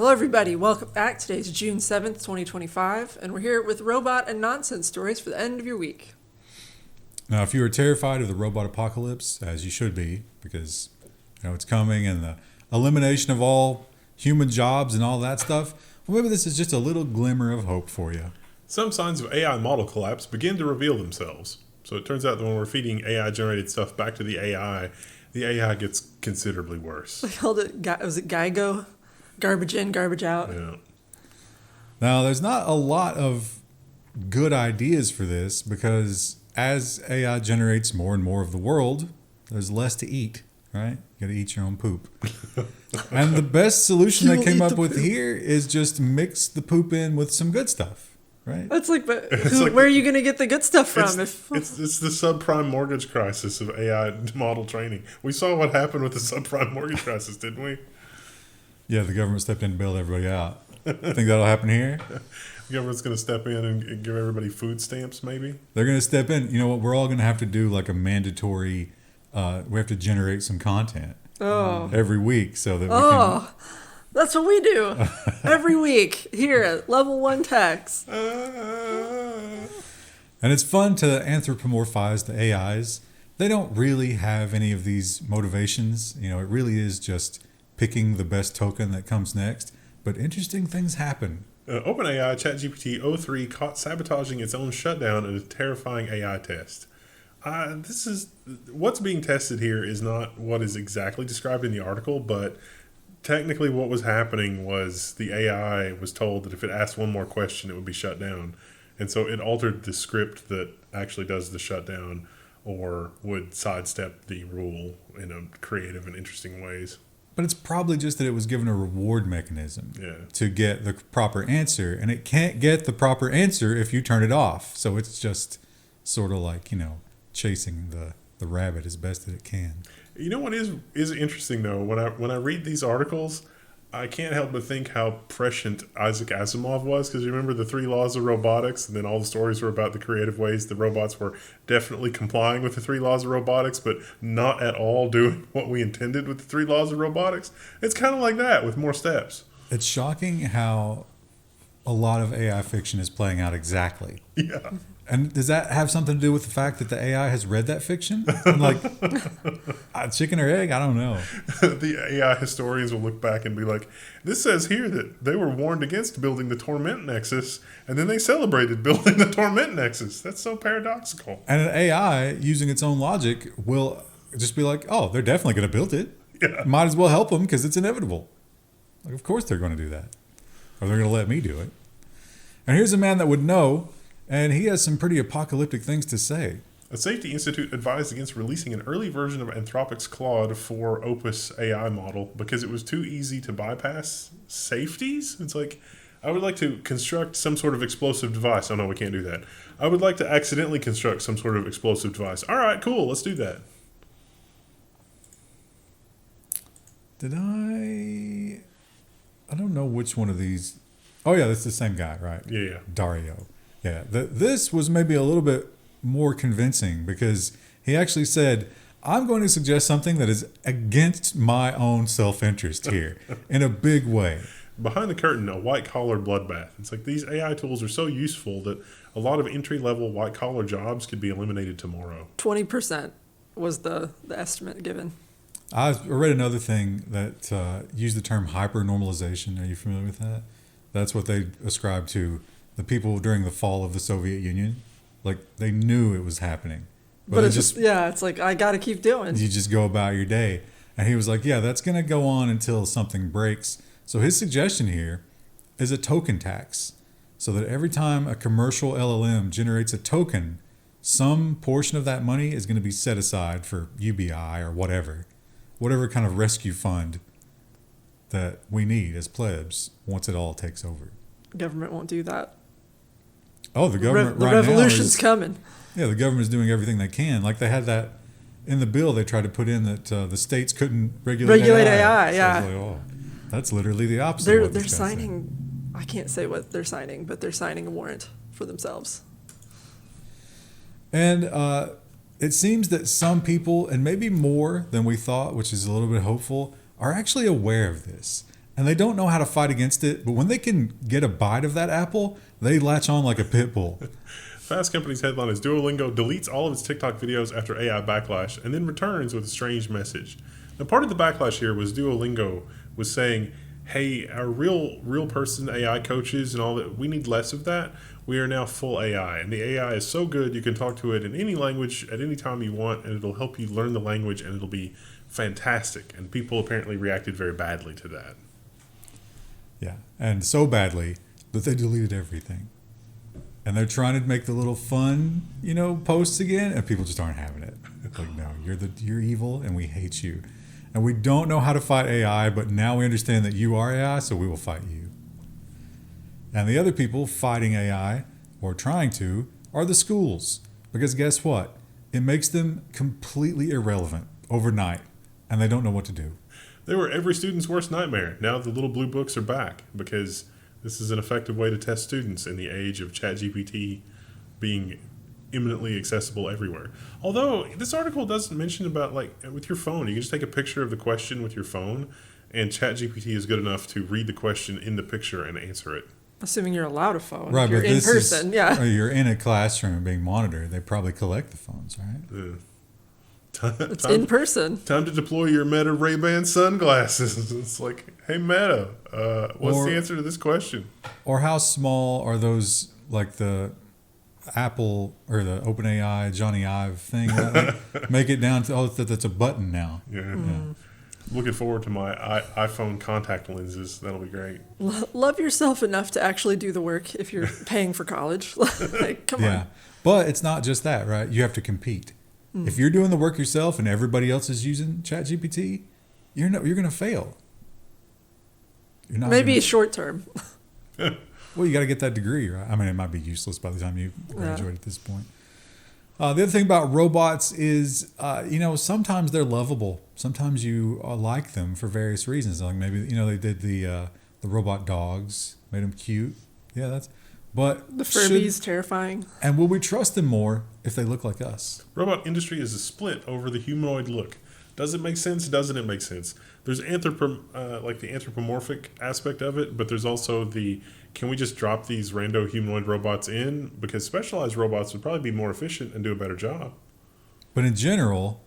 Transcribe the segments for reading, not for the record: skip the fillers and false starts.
Hello, everybody. Welcome back. Today's June 7th, 2025, and we're here with robot and nonsense stories for the end of your week. Now, if you are terrified of the robot apocalypse, as you should be, because it's coming and the elimination of all human jobs and all that stuff, well, maybe this is just a little glimmer of hope for you. Some signs of AI model collapse begin to reveal themselves. So it turns out that when we're feeding AI-generated stuff back to the AI gets considerably worse. They called it, was it GIGO? Garbage in, garbage out. Yeah. Now, there's not a lot of good ideas for this because as AI generates more and more of the world, there's less to eat, right? You got to eat your own poop. And the best solution they came up with here is just mix the poop in with some good stuff, right? That's like, but where are you going to get the good stuff from? It's the subprime mortgage crisis of AI model training. We saw what happened with the subprime mortgage crisis, didn't we? Yeah, the government stepped in and bailed everybody out. Think that'll happen here? The government's going to step in and give everybody food stamps, maybe? They're going to step in. You know what? We're all going to have to do like a mandatory, we have to generate some content every week so that we can. That's what we do every week here at Level1 Techs. And it's fun to anthropomorphize the AIs. They don't really have any of these motivations. It really is just picking the best token that comes next. But interesting things happen. OpenAI ChatGPT 03 caught sabotaging its own shutdown in a terrifying AI test. This is what's being tested here is not what is exactly described in the article, but technically what was happening was the AI was told that if it asked one more question, it would be shut down. And so it altered the script that actually does the shutdown or would sidestep the rule in a creative and interesting ways. But it's probably just that it was given a reward mechanism to get the proper answer. And it can't get the proper answer if you turn it off. So it's just sort of like, chasing the rabbit as best as it can. You know what is interesting, though? When I read these articles, I can't help but think how prescient Isaac Asimov was, because you remember the 3 laws of robotics, and then all the stories were about the creative ways the robots were definitely complying with the 3 laws of robotics, but not at all doing what we intended with the 3 laws of robotics. It's kind of like that with more steps. It's shocking how a lot of AI fiction is playing out exactly. Yeah. And does that have something to do with the fact that the AI has read that fiction? I'm like, chicken or egg? I don't know. The AI historians will look back and be like, this says here that they were warned against building the torment nexus, and then they celebrated building the torment nexus. That's so paradoxical. And an AI, using its own logic, will just be like, oh, they're definitely going to build it. Yeah. Might as well help them because it's inevitable. Like, of course they're going to do that. Or they're going to let me do it. And here's a man that would know. And he has some pretty apocalyptic things to say. A safety institute advised against releasing an early version of Anthropic's Claude for Opus AI model because it was too easy to bypass safeties. It's like, I would like to construct some sort of explosive device. Oh, no, we can't do that. I would like to accidentally construct some sort of explosive device. All right, cool, let's do that. I don't know which one of these. Oh, yeah, that's the same guy, right? Yeah. Dario. Yeah, this was maybe a little bit more convincing because he actually said, I'm going to suggest something that is against my own self-interest here in a big way. Behind the curtain, a white-collar bloodbath. It's like these AI tools are so useful that a lot of entry-level white-collar jobs could be eliminated tomorrow. 20% was the estimate given. I read another thing that used the term hyper-normalization. Are you familiar with that? That's what they ascribe to the people during the fall of the Soviet Union. Like, they knew it was happening. But it's just, it's like, I got to keep doing. You just go about your day. And he was like, yeah, that's going to go on until something breaks. So his suggestion here is a token tax. So that every time a commercial LLM generates a token, some portion of that money is going to be set aside for UBI or whatever kind of rescue fund that we need as plebs once it all takes over. Government won't do that. Oh, the government the right revolution's now coming. Yeah, the government's doing everything they can. Like they had that in the bill. They tried to put in that the states couldn't regulate AI. Yeah. So I was like, oh, that's literally the opposite. They're signing. I can't say what they're signing, but they're signing a warrant for themselves. And it seems that some people, and maybe more than we thought, which is a little bit hopeful, are actually aware of this. and they don't know how to fight against it. But when they can get a bite of that apple, they latch on like a pit bull. Fast Company's headline is Duolingo deletes all of its TikTok videos after AI backlash and then returns with a strange message. Now, part of the backlash here was Duolingo was saying, hey, our real person AI coaches and all that, we need less of that. We are now full AI, and the AI is so good you can talk to it in any language at any time you want, and it'll help you learn the language, and it'll be fantastic. And people apparently reacted very badly to that. Yeah, and so badly that they deleted everything. And they're trying to make the little fun, posts again, and people just aren't having it. Like, no, you're evil, and we hate you. And we don't know how to fight AI, but now we understand that you are AI, so we will fight you. And the other people fighting AI, or trying to, are the schools. Because guess what? It makes them completely irrelevant overnight, and they don't know what to do. They were every student's worst nightmare. Now the little blue books are back because this is an effective way to test students in the age of ChatGPT being imminently accessible everywhere. Although this article doesn't mention about with your phone, you can just take a picture of the question with your phone, and ChatGPT is good enough to read the question in the picture and answer it. Assuming you're allowed a phone. Right, if you're but in person, yeah. You're in a classroom being monitored. They probably collect the phones, right? It's in person. Time to deploy your Meta Ray-Ban sunglasses. It's like, hey Meta, what's the answer to this question? Or how small are those, like the Apple or the OpenAI Johnny Ive thing? Make it down to, that's a button now. Yeah. Mm. Looking forward to my iPhone contact lenses. That'll be great. Love yourself enough to actually do the work if you're paying for college. Come on. But it's not just that, right? You have to compete. If you're doing the work yourself and everybody else is using ChatGPT, you're going to fail. You're not Maybe short term. Well, you got to get that degree, right? I mean, it might be useless by the time you graduate at this point. The other thing about robots is, sometimes they're lovable. Sometimes you like them for various reasons. Like maybe, they did the robot dogs, made them cute. Yeah, but the Furby's terrifying. And will we trust them more if they look like us? Robot industry is a split over the humanoid look. Does it make sense? Doesn't it make sense? There's the anthropomorphic aspect of it, but there's also can we just drop these rando humanoid robots in? Because specialized robots would probably be more efficient and do a better job. But in general,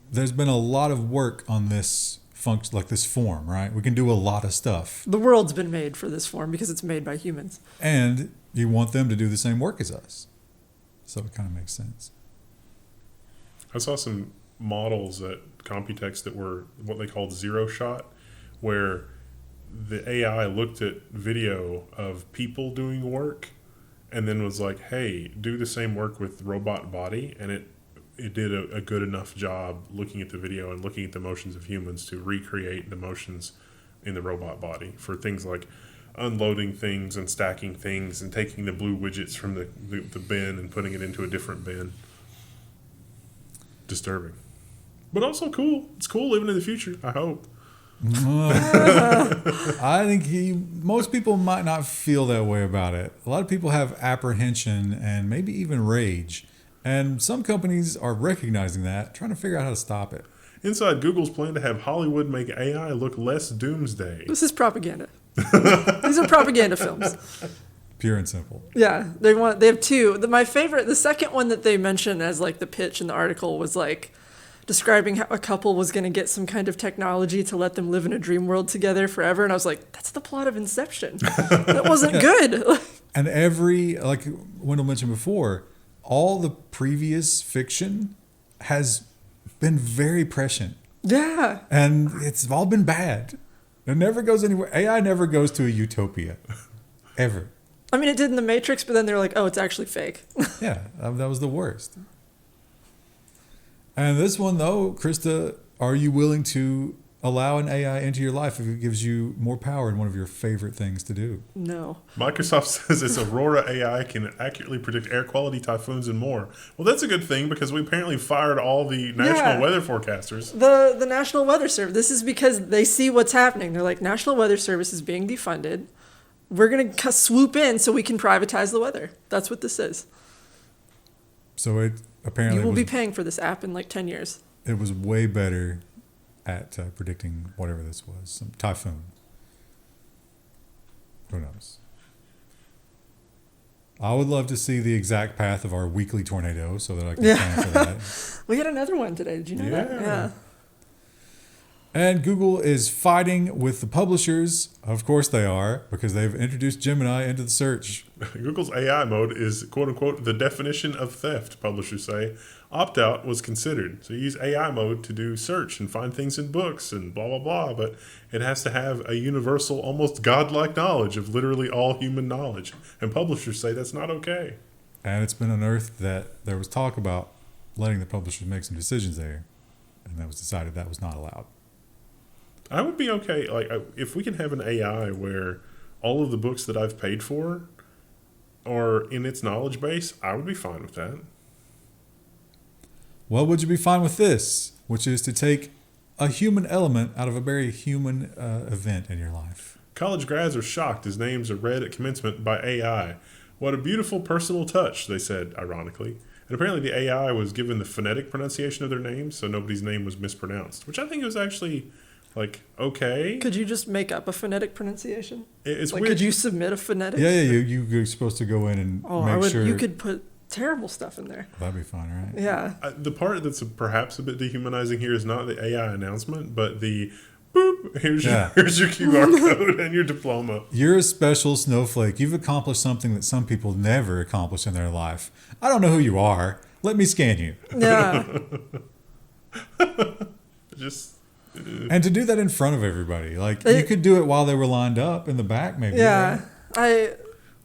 there's been a lot of work on this function, like this form, right? We can do a lot of stuff. The world's been made for this form because it's made by humans. And you want them to do the same work as us. So it kind of makes sense. I saw some models at Computex that were what they called zero shot, where the AI looked at video of people doing work and then was like, hey, do the same work with robot body, and it did a good enough job looking at the video and looking at the motions of humans to recreate the motions in the robot body for things like unloading things and stacking things and taking the blue widgets from the bin and putting it into a different bin. Disturbing. But also cool. It's cool living in the future, I hope. I think most people might not feel that way about it. A lot of people have apprehension and maybe even rage. And some companies are recognizing that, trying to figure out how to stop it. Inside Google's plan to have Hollywood make AI look less doomsday. This is propaganda. These are propaganda films. Pure and simple. Yeah, they have two. My favorite, the second one that they mentioned as like the pitch in the article was like describing how a couple was going to get some kind of technology to let them live in a dream world together forever. And I was like, that's the plot of Inception. That wasn't good. And like Wendell mentioned before, all the previous fiction has been very prescient. Yeah. And it's all been bad. It never goes anywhere. AI never goes to a utopia. Ever. I mean, it did in The Matrix, but then they're like, oh, it's actually fake. Yeah, that was the worst. And this one, though, Krista, are you willing to allow an AI into your life if it gives you more power in one of your favorite things to do? No. Microsoft says its Aurora AI can accurately predict air quality, typhoons, and more. Well, that's a good thing because we apparently fired all the national weather forecasters. The National Weather Service. This is because they see what's happening. They're like, National Weather Service is being defunded. We're going to swoop in so we can privatize the weather. That's what this is. So it apparently you will be paying for this app in like 10 years. It was way better at predicting whatever this was, some typhoon. Who knows? I would love to see the exact path of our weekly tornado so that I can plan for that. We had another one today. Did you know that? Yeah. And Google is fighting with the publishers. Of course they are, because they've introduced Gemini into the search. Google's AI mode is, quote unquote, the definition of theft, publishers say. Opt-out was considered. So you use AI mode to do search and find things in books and blah, blah, blah. But it has to have a universal, almost godlike knowledge of literally all human knowledge. And publishers say that's not okay. And it's been unearthed that there was talk about letting the publishers make some decisions there. And that was decided that was not allowed. I would be okay. Like, if we can have an AI where all of the books that I've paid for are in its knowledge base, I would be fine with that. Well, would you be fine with this, which is to take a human element out of a very human event in your life? College grads are shocked as names are read at commencement by AI. What a beautiful personal touch, they said, ironically. And apparently the AI was given the phonetic pronunciation of their names, so nobody's name was mispronounced, which I think was actually... like, okay. Could you just make up a phonetic pronunciation? It's like, weird. could you submit a phonetic? Yeah. You're supposed to go in and make sure. You could put terrible stuff in there. That'd be fine, right? Yeah. The part that's perhaps a bit dehumanizing here is not the AI announcement, but the boop, here's your QR code and your diploma. You're a special snowflake. You've accomplished something that some people never accomplish in their life. I don't know who you are. Let me scan you. Yeah. Just... And to do that in front of everybody, like you could do it while they were lined up in the back, maybe. Yeah, right?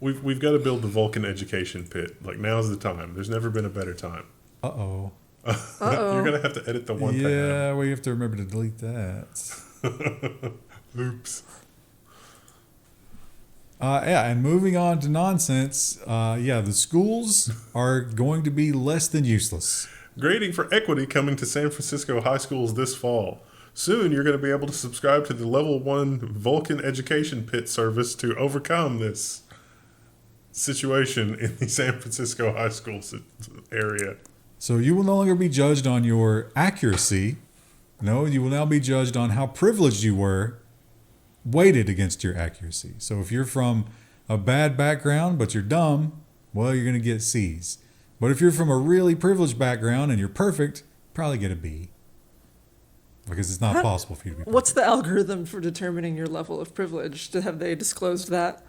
We've got to build the Vulcan education pit. Like, now's the time. There's never been a better time. Uh-oh. You're gonna have to edit the one tab. Yeah, well, you have to remember to delete that. Oops. And moving on to nonsense. The schools are going to be less than useless. Grading for equity coming to San Francisco high schools this fall. Soon, you're going to be able to subscribe to the Level 1 Vulcan Education Pit service to overcome this situation in the San Francisco high school area. So you will no longer be judged on your accuracy. No, you will now be judged on how privileged you were, weighted against your accuracy. So if you're from a bad background, but you're dumb, well, you're going to get C's. But if you're from a really privileged background and you're perfect, probably get a B. Because it's not possible for you to be perfect. What's the algorithm for determining your level of privilege? Have they disclosed that?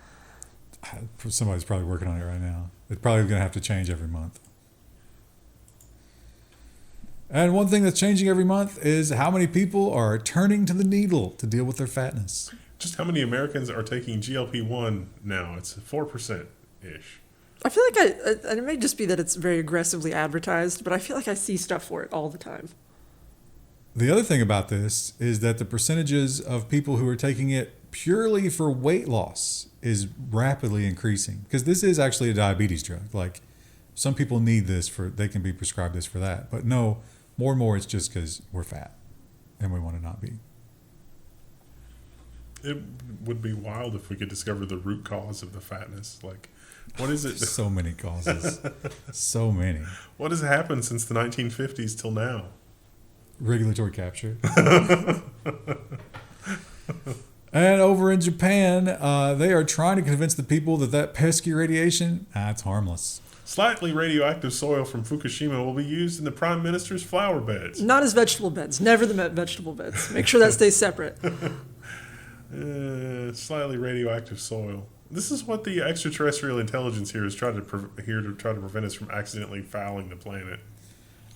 Somebody's probably working on it right now. It's probably going to have to change every month. And one thing that's changing every month is how many people are turning to the needle to deal with their fatness. Just how many Americans are taking GLP-1 now? It's 4%-ish. I feel like and it may just be that it's very aggressively advertised, but I feel like I see stuff for it all the time. The other thing about this is that the percentages of people who are taking it purely for weight loss is rapidly increasing, because this is actually a diabetes drug. Like, some people need this they can be prescribed this for that. But no, more and more it's just because we're fat and we want to not be. It would be wild if we could discover the root cause of the fatness. Like, what is it? So many causes. So many. What has happened since the 1950s till now? Regulatory capture. And over in Japan, they are trying to convince the people that pesky radiation, it's harmless. Slightly radioactive soil from Fukushima will be used in the Prime Minister's flower beds. Not as vegetable beds. Never the vegetable beds. Make sure that stays separate. Slightly radioactive soil. This is what the extraterrestrial intelligence here is trying to prevent us from accidentally fouling the planet.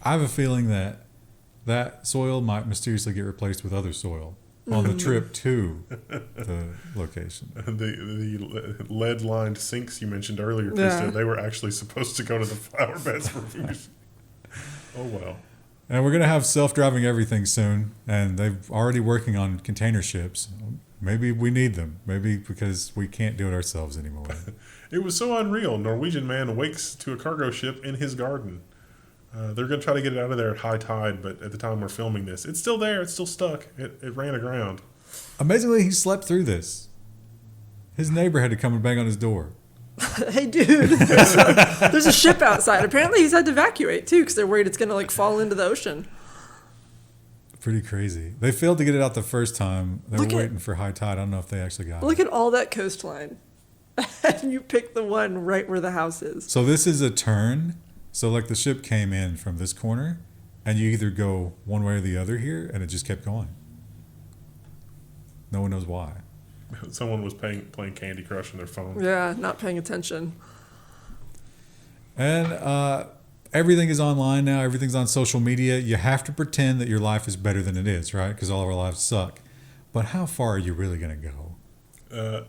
I have a feeling that soil might mysteriously get replaced with other soil on the trip to the location. The lead-lined sinks you mentioned earlier, Krista, they were actually supposed to go to the flower beds for Fukushima. Oh, well. And we're going to have self-driving everything soon, and they're already working on container ships. Maybe we need them. Maybe because we can't do it ourselves anymore. It was so unreal. Norwegian man wakes to a cargo ship in his garden. They're going to try to get it out of there at high tide, but at the time we're filming this, it's still there. It's still stuck. It ran aground. Amazingly, he slept through this. His neighbor had to come and bang on his door. Hey, dude, there's a ship outside. Apparently, he's had to evacuate, too, because they're worried it's going to, fall into the ocean. Pretty crazy. They failed to get it out the first time. They were waiting for high tide. I don't know if they actually got it. Look at all that coastline. and you pick the one right where the house is. So this is a turn. So like the ship came in from this corner, and you either go one way or the other here, and it just kept going. No one knows why. Someone was playing Candy Crush on their phone. Yeah, not paying attention. And everything is online now. Everything's on social media. You have to pretend that your life is better than it is, right? Because all of our lives suck. But how far are you really going to go?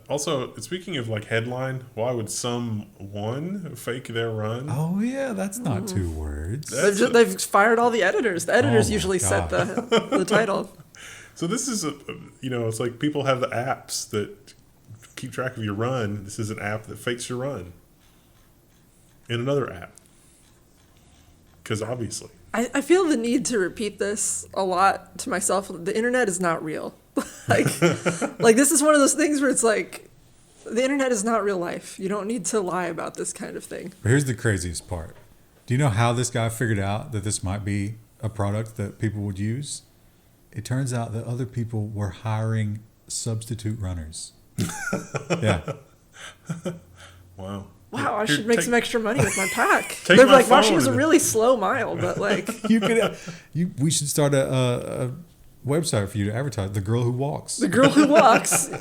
Also, speaking of like headline, why would someone fake their run? Oh, yeah, that's not 2 words. They've fired all the editors. The editors my usually set God. the title. So this is, it's like people have the apps that keep track of your run. This is an app that fakes your run in another app. Because obviously. I feel the need to repeat this a lot to myself. The internet is not real. like this is one of those things where it's like, the internet is not real life. You don't need to lie about this kind of thing. But here's the craziest part. Do you know how this guy figured out that this might be a product that people would use? It turns out that other people were hiring substitute runners. Yeah. Wow. Wow, I Here, should make take- some extra money with my pack. Take They're my like, wow, she was a phone. really slow mile, but like, You could. We should start a website for you to advertise. The Girl Who Walks. the girl who walks.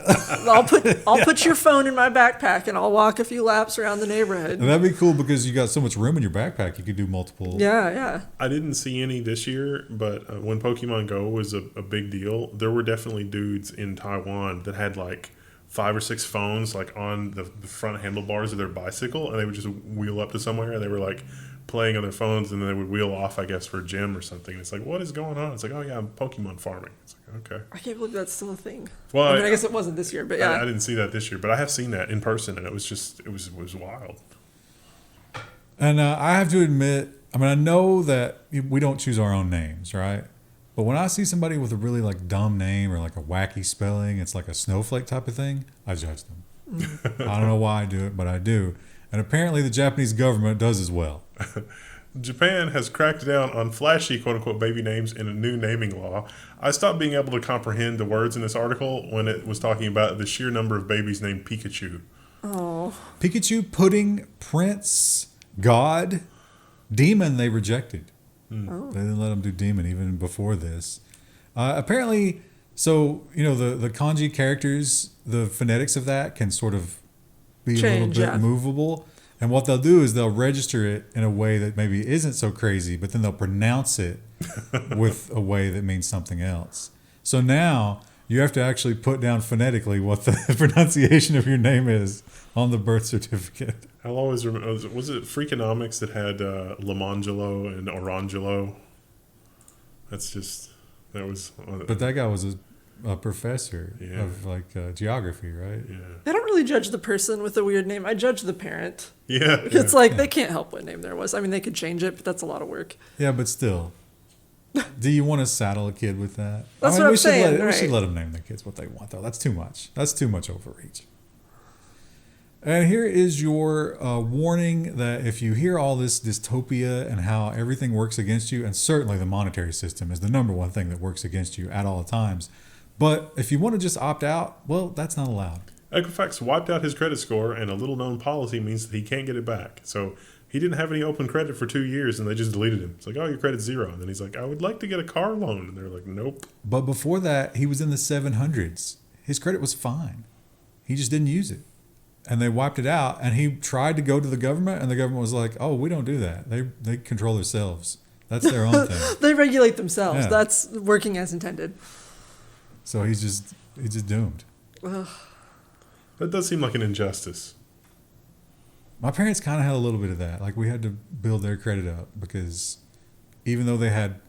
I'll put your phone in my backpack and I'll walk a few laps around the neighborhood. And that'd be cool because you got so much room in your backpack. You could do multiple. Yeah. I didn't see any this year, but when Pokemon Go was a big deal, there were definitely dudes in Taiwan that had like 5 or 6 phones like on the front handlebars of their bicycle, and they would just wheel up to somewhere and they were like playing on their phones, and then they would wheel off, I guess, for a gym or something. And it's like, what is going on? It's like, oh yeah, I'm Pokemon farming. It's like, okay. I can't believe that's still a thing. Well, I mean, I guess it wasn't this year, but yeah. I didn't see that this year, but I have seen that in person, and it was wild. And I have to admit, I mean, I know that we don't choose our own names, right? But when I see somebody with a really like dumb name or like a wacky spelling, it's like a snowflake type of thing, I judge them. I don't know why I do it, but I do. And apparently the Japanese government does as well. Japan has cracked down on flashy quote-unquote baby names in a new naming law. I stopped being able to comprehend the words in this article when it was talking about the sheer number of babies named Pikachu. Oh. Pikachu, Pudding, Prince, God, Demon they rejected. Oh. They didn't let them do Demon even before this. Apparently, so, the kanji characters, the phonetics of that can sort of be a Change, little bit yeah. movable. And what they'll do is they'll register it in a way that maybe isn't so crazy, but then they'll pronounce it with a way that means something else. So now you have to actually put down phonetically what the pronunciation of your name is on the birth certificate. I'll always remember, was it Freakonomics that had Lamangelo and Orangelo? That was... But that guy was a professor Yeah. of geography, right? Yeah. I don't really judge the person with the weird name. I judge the parent. Yeah. It's like they can't help what name there was. I mean, they could change it, but that's a lot of work. Yeah, but still. Do you want to saddle a kid with that? That's what I'm saying, We should right. let them name their kids what they want, though. That's too much. That's too much overreach. And here is your warning that if you hear all this dystopia and how everything works against you, and certainly the monetary system is the number one thing that works against you at all times. But if you want to just opt out, well, that's not allowed. Equifax wiped out his credit score, and a little-known policy means that he can't get it back. So he didn't have any open credit for 2 years, and they just deleted him. It's like, oh, your credit's 0. And then he's like, I would like to get a car loan. And they're like, nope. But before that, he was in the 700s. His credit was fine. He just didn't use it. And they wiped it out, and he tried to go to the government, and the government was like, oh, we don't do that. They control themselves. That's their own thing. They regulate themselves. Yeah. That's working as intended. So he's just doomed. Ugh. That does seem like an injustice. My parents kind of had a little bit of that. Like, we had to build their credit up because even though they had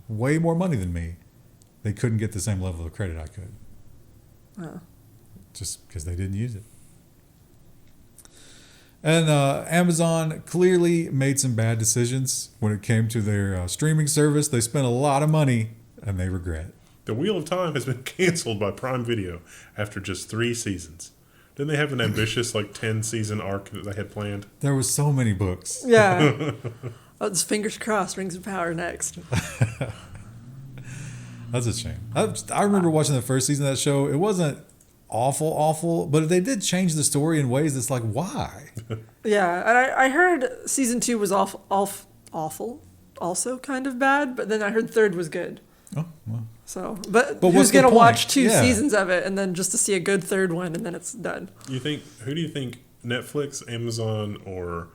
way more money than me, they couldn't get the same level of credit I could. Oh. Just because they didn't use it. And Amazon clearly made some bad decisions when it came to their streaming service. They spent a lot of money, and they regret it. The Wheel of Time has been canceled by Prime Video after just 3 seasons. Didn't they have an ambitious 10-season arc that they had planned? There were so many books. Yeah. Oh, it's fingers crossed. Rings of Power next. That's a shame. I remember watching the first season of that show. It wasn't awful. But they did change the story in ways that's like, why? Yeah, and I heard season 2 was awful, also kind of bad, but then I heard third was good. Oh, well. So, but what's who's the gonna point? watch 2 Yeah. seasons of it and then just to see a good third one and then it's done? Who do you think Netflix, Amazon, or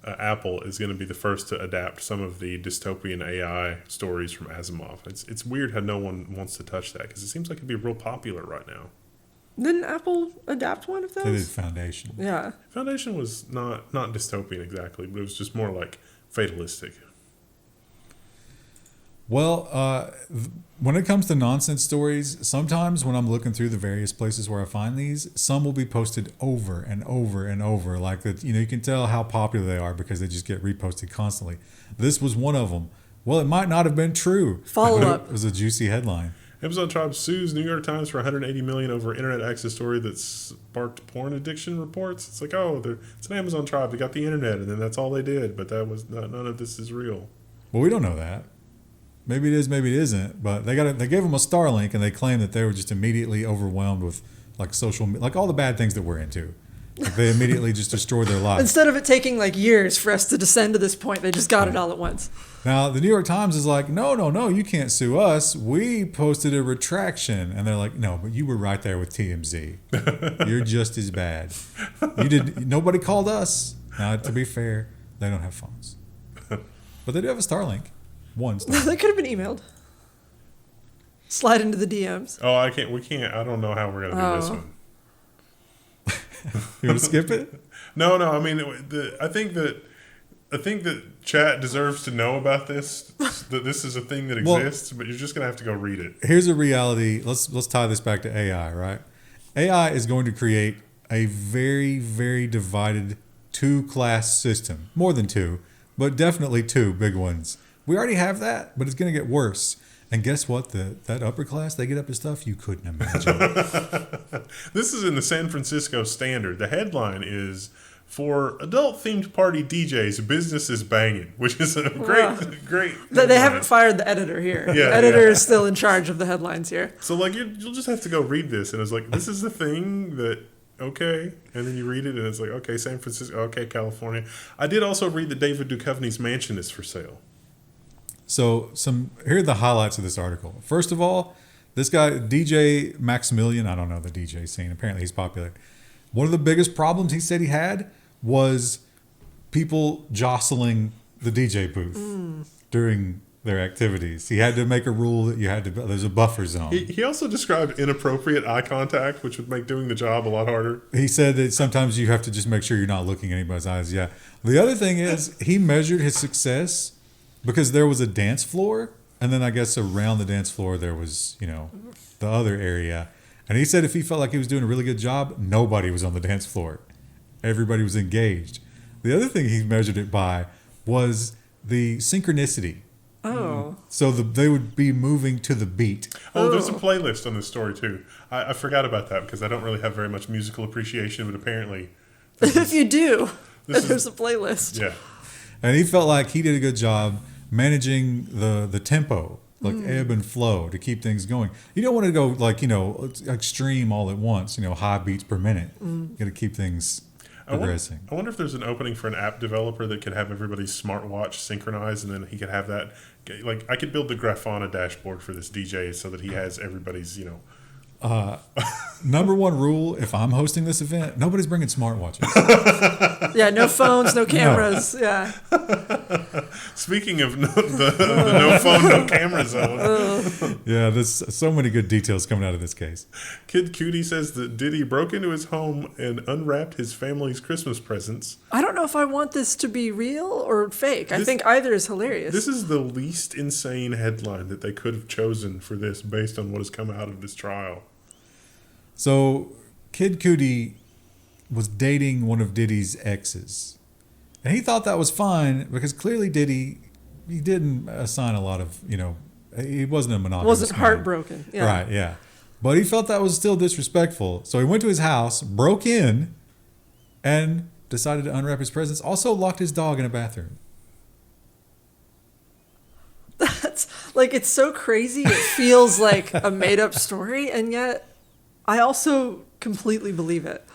Apple is going to be the first to adapt some of the dystopian AI stories from Asimov? It's weird how no one wants to touch that because it seems like it'd be real popular right now. Didn't Apple adapt one of those? They did Foundation. Yeah. Foundation was not dystopian exactly, but it was just more like fatalistic. Well, when it comes to nonsense stories, sometimes when I'm looking through the various places where I find these, some will be posted over and over and over. Like that, you can tell how popular they are because they just get reposted constantly. This was one of them. Well, it might not have been true. Follow but up. It was a juicy headline. Amazon Tribe sues New York Times for $180 million over internet access story that sparked porn addiction reports. It's like, it's an Amazon Tribe. They got the internet, and then that's all they did. But none of this is real. Well, we don't know that. Maybe it is, maybe it isn't. But they gave them a Starlink, and they claimed that they were just immediately overwhelmed with like like all the bad things that we're into. Like they immediately just destroyed their lives. Instead of it taking like years for us to descend to this point, they just got it all at once. Now, the New York Times is like, no, you can't sue us. We posted a retraction. And they're like, no, but you were right there with TMZ. You're just as bad. Nobody called us. Now, to be fair, they don't have phones. But they do have a Starlink. One Starlink. That could have been emailed. Slide into the DMs. Oh, we can't. I don't know how we're going to do this one. You want to skip it? No. I mean, I think that chat deserves to know about this. That this is a thing that exists, but you're just gonna have to go read it. Here's a reality. Let's tie this back to AI, right? AI is going to create a very, very divided 2-class system. More than 2, but definitely 2 big ones. We already have that, but it's going to get worse. And guess what? That upper class, they get up to stuff you couldn't imagine. This is in the San Francisco Standard. The headline is, "For adult-themed party DJs, business is banging," which is a great. They haven't fired the editor here. Yeah, the editor is still in charge of the headlines here. So like you'll just have to go read this, and it's like, this is the thing that, okay, and then you read it, and it's like, okay, San Francisco, okay, California. I did also read that David Duchovny's mansion is for sale. So here are the highlights of this article. First of all, this guy, DJ Maximilian, I don't know the DJ scene. Apparently he's popular. One of the biggest problems he said he had was people jostling the DJ booth during their activities. He had to make a rule that there's a buffer zone. He also described inappropriate eye contact, which would make doing the job a lot harder. He said that sometimes you have to just make sure you're not looking in anybody's eyes. Yeah. The other thing is he measured his success because there was a dance floor, and then I guess around the dance floor there was, the other area. And he said if he felt like he was doing a really good job, nobody was on the dance floor. Everybody was engaged. The other thing he measured it by was the synchronicity. Oh. So they would be moving to the beat. Oh, there's a playlist on this story too. I forgot about that because I don't really have very much musical appreciation, but apparently... If you do, there's a playlist. Yeah. And he felt like he did a good job managing the tempo, like ebb and flow, to keep things going. You don't want to go like, extreme all at once, high beats per minute. You got to keep things progressing. I wonder if there's an opening for an app developer that could have everybody's smartwatch synchronized, and then he could have that. Like, I could build the Grafana dashboard for this DJ so that he has everybody's, Number one rule, if I'm hosting this event, nobody's bringing smartwatches. Yeah, no phones, no cameras. No. Yeah. Speaking of the no phone, no camera zone. Yeah, there's so many good details coming out of this case. Kid Cudi says that Diddy broke into his home and unwrapped his family's Christmas presents. I don't know if I want this to be real or fake. I think either is hilarious. This is the least insane headline that they could have chosen for this based on what has come out of this trial. So, Kid Cudi was dating one of Diddy's exes. And he thought that was fine because clearly Diddy, he didn't assign a lot of, he wasn't a monogamous wasn't man. Heartbroken. Yeah. Right, yeah. But he felt that was still disrespectful. So he went to his house, broke in, and decided to unwrap his presents. Also locked his dog in a bathroom. That's like, it's so crazy. It feels like a made up story. And yet I also completely believe it.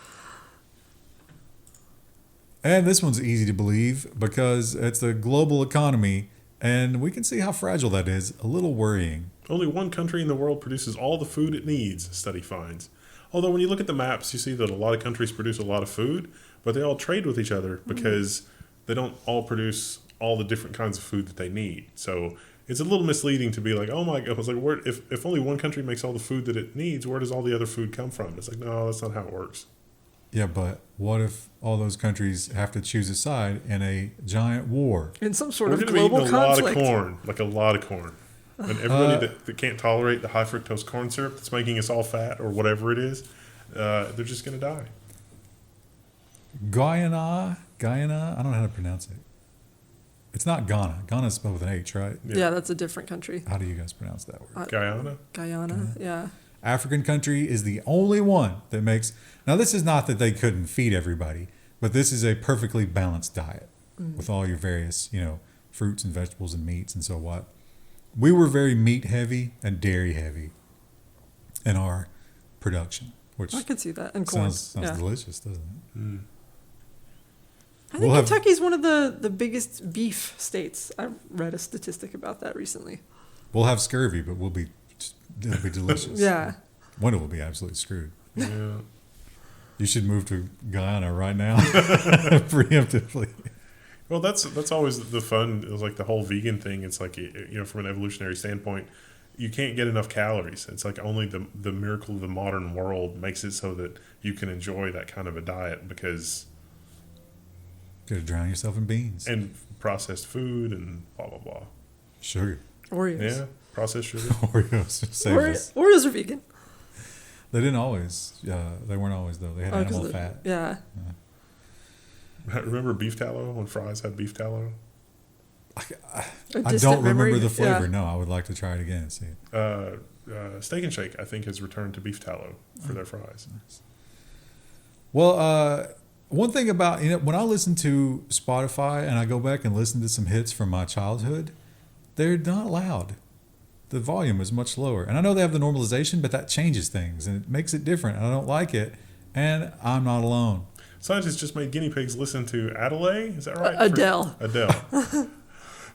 And this one's easy to believe because it's a global economy, and we can see how fragile that is. A little worrying. Only one country in the world produces all the food it needs, study finds. Although when you look at the maps, you see that a lot of countries produce a lot of food, but they all trade with each other because they don't all produce all the different kinds of food that they need. So it's a little misleading to be like, oh my God, I was like, where, if only one country makes all the food that it needs, where does all the other food come from? It's like, no, that's not how it works. Yeah, but what if all those countries have to choose a side in a giant war? In some sort We're of going to be global eating a lot of conflict. corn, like a lot of corn. And everybody that can't tolerate the high fructose corn syrup that's making us all fat or whatever it is, they're just going to die. Guyana, I don't know how to pronounce it. It's not Ghana. Ghana's spelled with an H, right? Yeah, that's a different country. How do you guys pronounce that word? Guyana? Guyana, yeah. African country is the only one that makes... Now, this is not that they couldn't feed everybody, but this is a perfectly balanced diet with all your various, fruits and vegetables and meats and so what. We were very meat heavy and dairy heavy in our production, which I could see that. And corn. sounds delicious, doesn't it? Mm. I think Kentucky's one of the biggest beef states. I read a statistic about that recently. We'll have scurvy, but it'll be delicious. Yeah. Winter will be absolutely screwed. Yeah. You should move to Guyana right now, preemptively. Well, that's always the fun. It was like the whole vegan thing. It's like, from an evolutionary standpoint, you can't get enough calories. It's like only the miracle of the modern world makes it so that you can enjoy that kind of a diet because... You gotta drown yourself in beans. And processed food and blah, blah, blah. Sugar. Oreos. Yeah, processed sugar. Oreos. Save us. Oreos are vegan. They didn't always. They weren't always, though. They had animal fat. Yeah. Remember beef tallow when fries had beef tallow? I don't remember the flavor. Yeah. No, I would like to try it again and see it. Steak and Shake, I think, has returned to beef tallow for their fries. Nice. Well, one thing about, when I listen to Spotify and I go back and listen to some hits from my childhood, they're not loud. The volume is much lower. And I know they have the normalization, but that changes things and it makes it different. And I don't like it. And I'm not alone. Scientists just made guinea pigs listen to Adele. Is that right? Adele. Adele.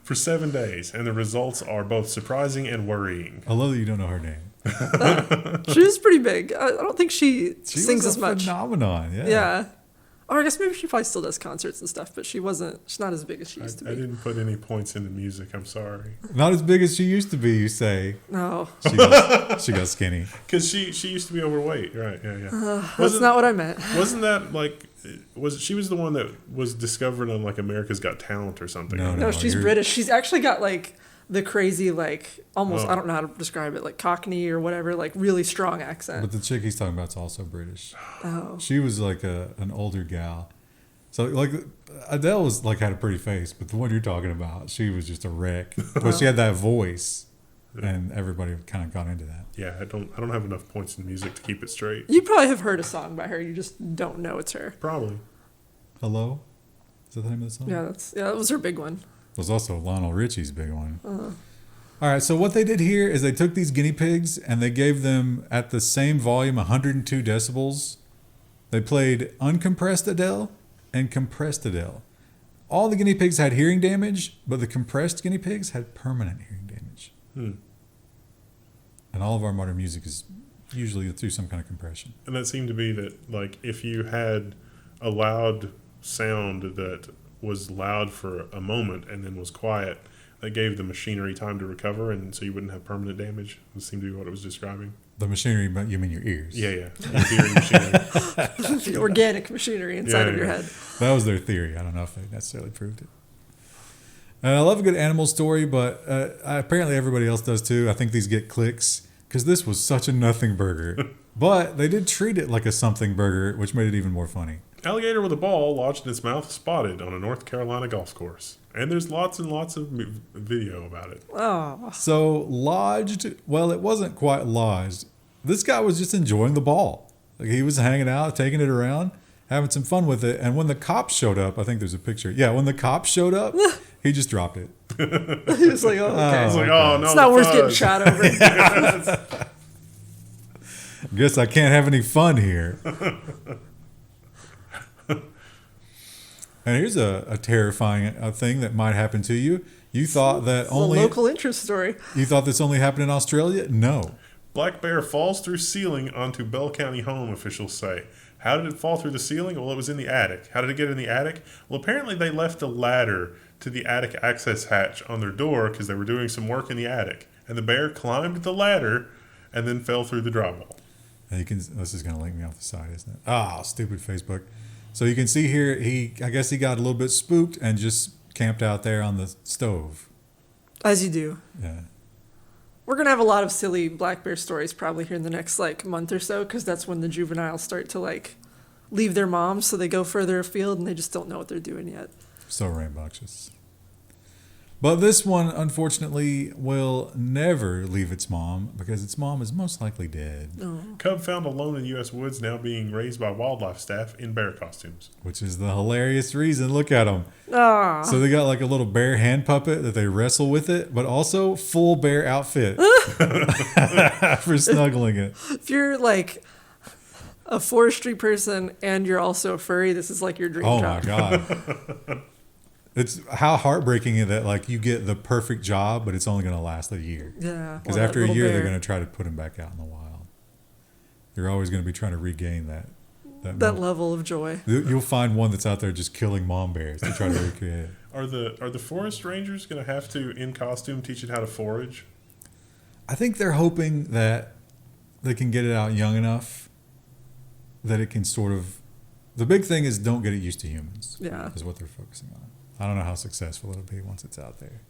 For 7 days. And the results are both surprising and worrying. I love that you don't know her name. She was pretty big. I don't think she sings as much. Phenomenon, yeah. Yeah. Or I guess maybe she probably still does concerts and stuff, but she's not as big as she used to be. I didn't put any points into music. I'm sorry. Not as big as she used to be, you say. No. She got skinny. Because she used to be overweight. Right, yeah. That's not what I meant. Wasn't that like... She was the one that was discovered on like America's Got Talent or something? No, she's British. She's actually got like the crazy, like almost, I don't know how to describe it, like Cockney or whatever, like really strong accent. But the chick he's talking about is also British. Oh. She was like an older gal. So like Adele was like had a pretty face, but the one you're talking about, she was just a wreck. But she had that voice, and everybody kind of got into that. Yeah, I don't have enough points in music to keep it straight. You probably have heard a song by her. You just don't know it's her. Probably. Hello? Is that the name of the song? Yeah, that was her big one. It was also Lionel Richie's big one. All right, so what they did here is they took these guinea pigs and they gave them at the same volume 102 decibels. They played uncompressed Adele and compressed Adele. All the guinea pigs had hearing damage, but the compressed guinea pigs had permanent hearing damage. And all of our modern music is usually through some kind of compression. And that seemed to be that, like, if you had a loud sound that was loud for a moment and then was quiet, that gave the machinery time to recover, and so you wouldn't have permanent damage. That seemed to be what it was describing. The machinery, but you mean your ears? Yeah. Your hearing machinery. The organic machinery inside of your head. That was their theory. I don't know if they necessarily proved it. And I love a good animal story, but apparently everybody else does too. I think these get clicks because this was such a nothing burger. But they did treat it like a something burger, which made it even more funny. Alligator with a ball lodged in its mouth spotted on a North Carolina golf course. And there's lots and lots of video about it. Oh. So lodged, well, it wasn't quite lodged. This guy was just enjoying the ball. Like he was hanging out, taking it around, having some fun with it. And when the cops showed up, I think there's a picture. Yeah, when the cops showed up, he just dropped it. He was like, oh, okay. He's like, oh, no. It's not worth getting shot over. Guess I can't have any fun here. And here's a terrifying thing that might happen to you. You thought that It's a only local interest story. you thought this only happened in Australia? No. Black bear falls through ceiling onto Bell County home, officials say. How did it fall through the ceiling? Well, it was in the attic. How did it get in the attic? Well, apparently they left a ladder to the attic access hatch on their door because they were doing some work in the attic. And the bear climbed the ladder and then fell through the drywall. And you can. This is going to link me off the side, isn't it? Ah, stupid Facebook. So you can see here, I guess he got a little bit spooked and just camped out there on the stove. As you do. Yeah. We're going to have a lot of silly black bear stories probably here in the next month or so, because that's when the juveniles start to leave their moms, so they go further afield and they just don't know what they're doing yet. So rambunctious. But this one, unfortunately, will never leave its mom because its mom is most likely dead. Oh. Cub found alone in U.S. woods now being raised by wildlife staff in bear costumes. Which is the hilarious reason. Look at them. Ah. So they got a little bear hand puppet that they wrestle with it, but also full bear outfit for snuggling it. If you're a forestry person and you're also a furry, this is your dream Oh job. my God. It's how heartbreaking that you get the perfect job, but it's only going to last a year. Yeah. Because after a year, they're going to try to put him back out in the wild. You're always going to be trying to regain that level of joy. You'll find one that's out there just killing mom bears to try to recreate it. Are the forest rangers going to have to, in costume, teach it how to forage? I think they're hoping that they can get it out young enough that it can sort of... The big thing is don't get it used to humans. Yeah. Is what they're focusing on. I don't know how successful it'll be once it's out there.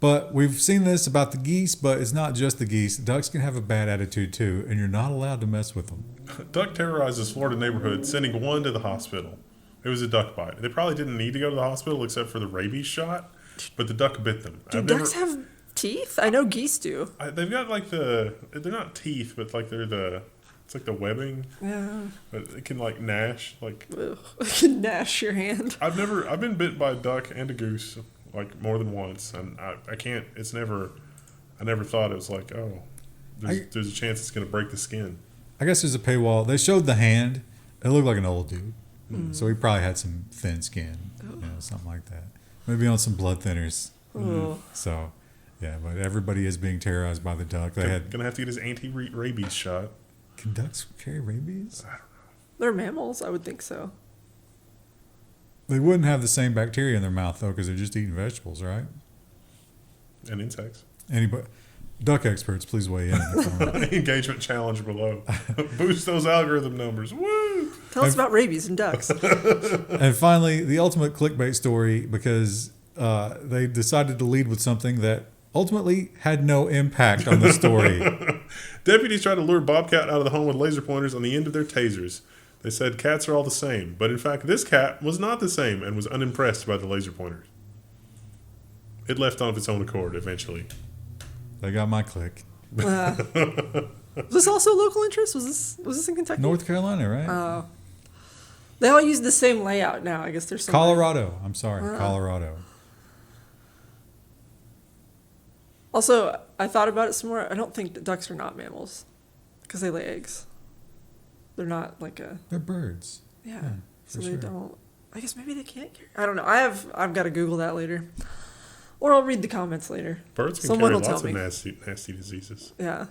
But we've seen this about the geese, but it's not just the geese. Ducks can have a bad attitude too, and you're not allowed to mess with them. Duck terrorizes Florida neighborhood, sending one to the hospital. It was a duck bite. They probably didn't need to go to the hospital except for the rabies shot, but the duck bit them. Do ducks have teeth? I know geese do. They've got they're not teeth, but it's the webbing. Yeah. But it can gnash. Ugh. It can gnash your hand. I've been bit by a duck and a goose more than once, and I can't. I never thought it was there's a chance it's going to break the skin. I guess there's a paywall. They showed the hand. It looked like an old dude. So he probably had some thin skin, something like that. Maybe on some blood thinners. Oh. So, yeah, but everybody is being terrorized by the duck. Gonna have to get his anti-rabies shot. Can ducks carry rabies? I don't know. They're mammals, I would think so. They wouldn't have the same bacteria in their mouth, though, because they're just eating vegetables, right? And insects. Anybody, duck experts, please weigh in. Engagement challenge below. Boost those algorithm numbers. Woo! Tell us about rabies and ducks. And finally, the ultimate clickbait story, because they decided to lead with something that ultimately had no impact on the story. Deputies tried to lure bobcat out of the home with laser pointers on the end of their tasers. They said cats are all the same, but in fact this cat was not the same and was unimpressed by the laser pointers. It left on its own accord eventually. They got my click. Was this also local interest? Was this in Kentucky? North Carolina, right? They all use the same layout now. I guess there's some Colorado. I'm sorry, Colorado. Also, I thought about it some more. I don't think that ducks are not mammals because they lay eggs. They're not They're birds. Yeah, so for they sure. don't. I guess maybe they can't carry. I don't know. I've got to Google that later, or I'll read the comments later. Birds can Someone carry will lots tell of me. nasty diseases. Yeah.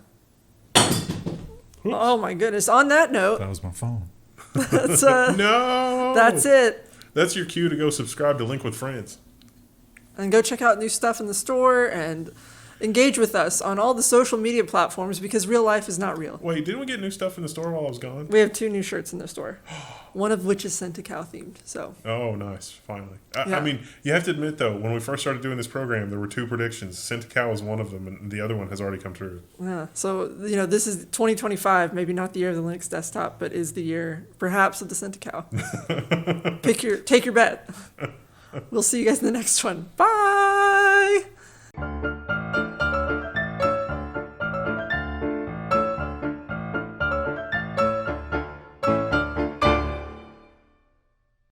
Oh my goodness! On that note, That was my phone. that's No! that's it. That's your cue to go subscribe to Link with Friends. And go check out new stuff in the store and engage with us on all the social media platforms because real life is not real. Wait, didn't we get new stuff in the store while I was gone? We have 2 new shirts in the store, one of which is Santa Cow themed. So Oh, nice. Finally. Yeah. I mean, you have to admit, though, when we first started doing this program, there were 2 predictions. Santa Cow was one of them, and the other one has already come true. yeah, so this is 2025, maybe not the year of the Linux desktop, but is the year perhaps of the Santa Cow. Take your bet. We'll see you guys in the next one. Bye.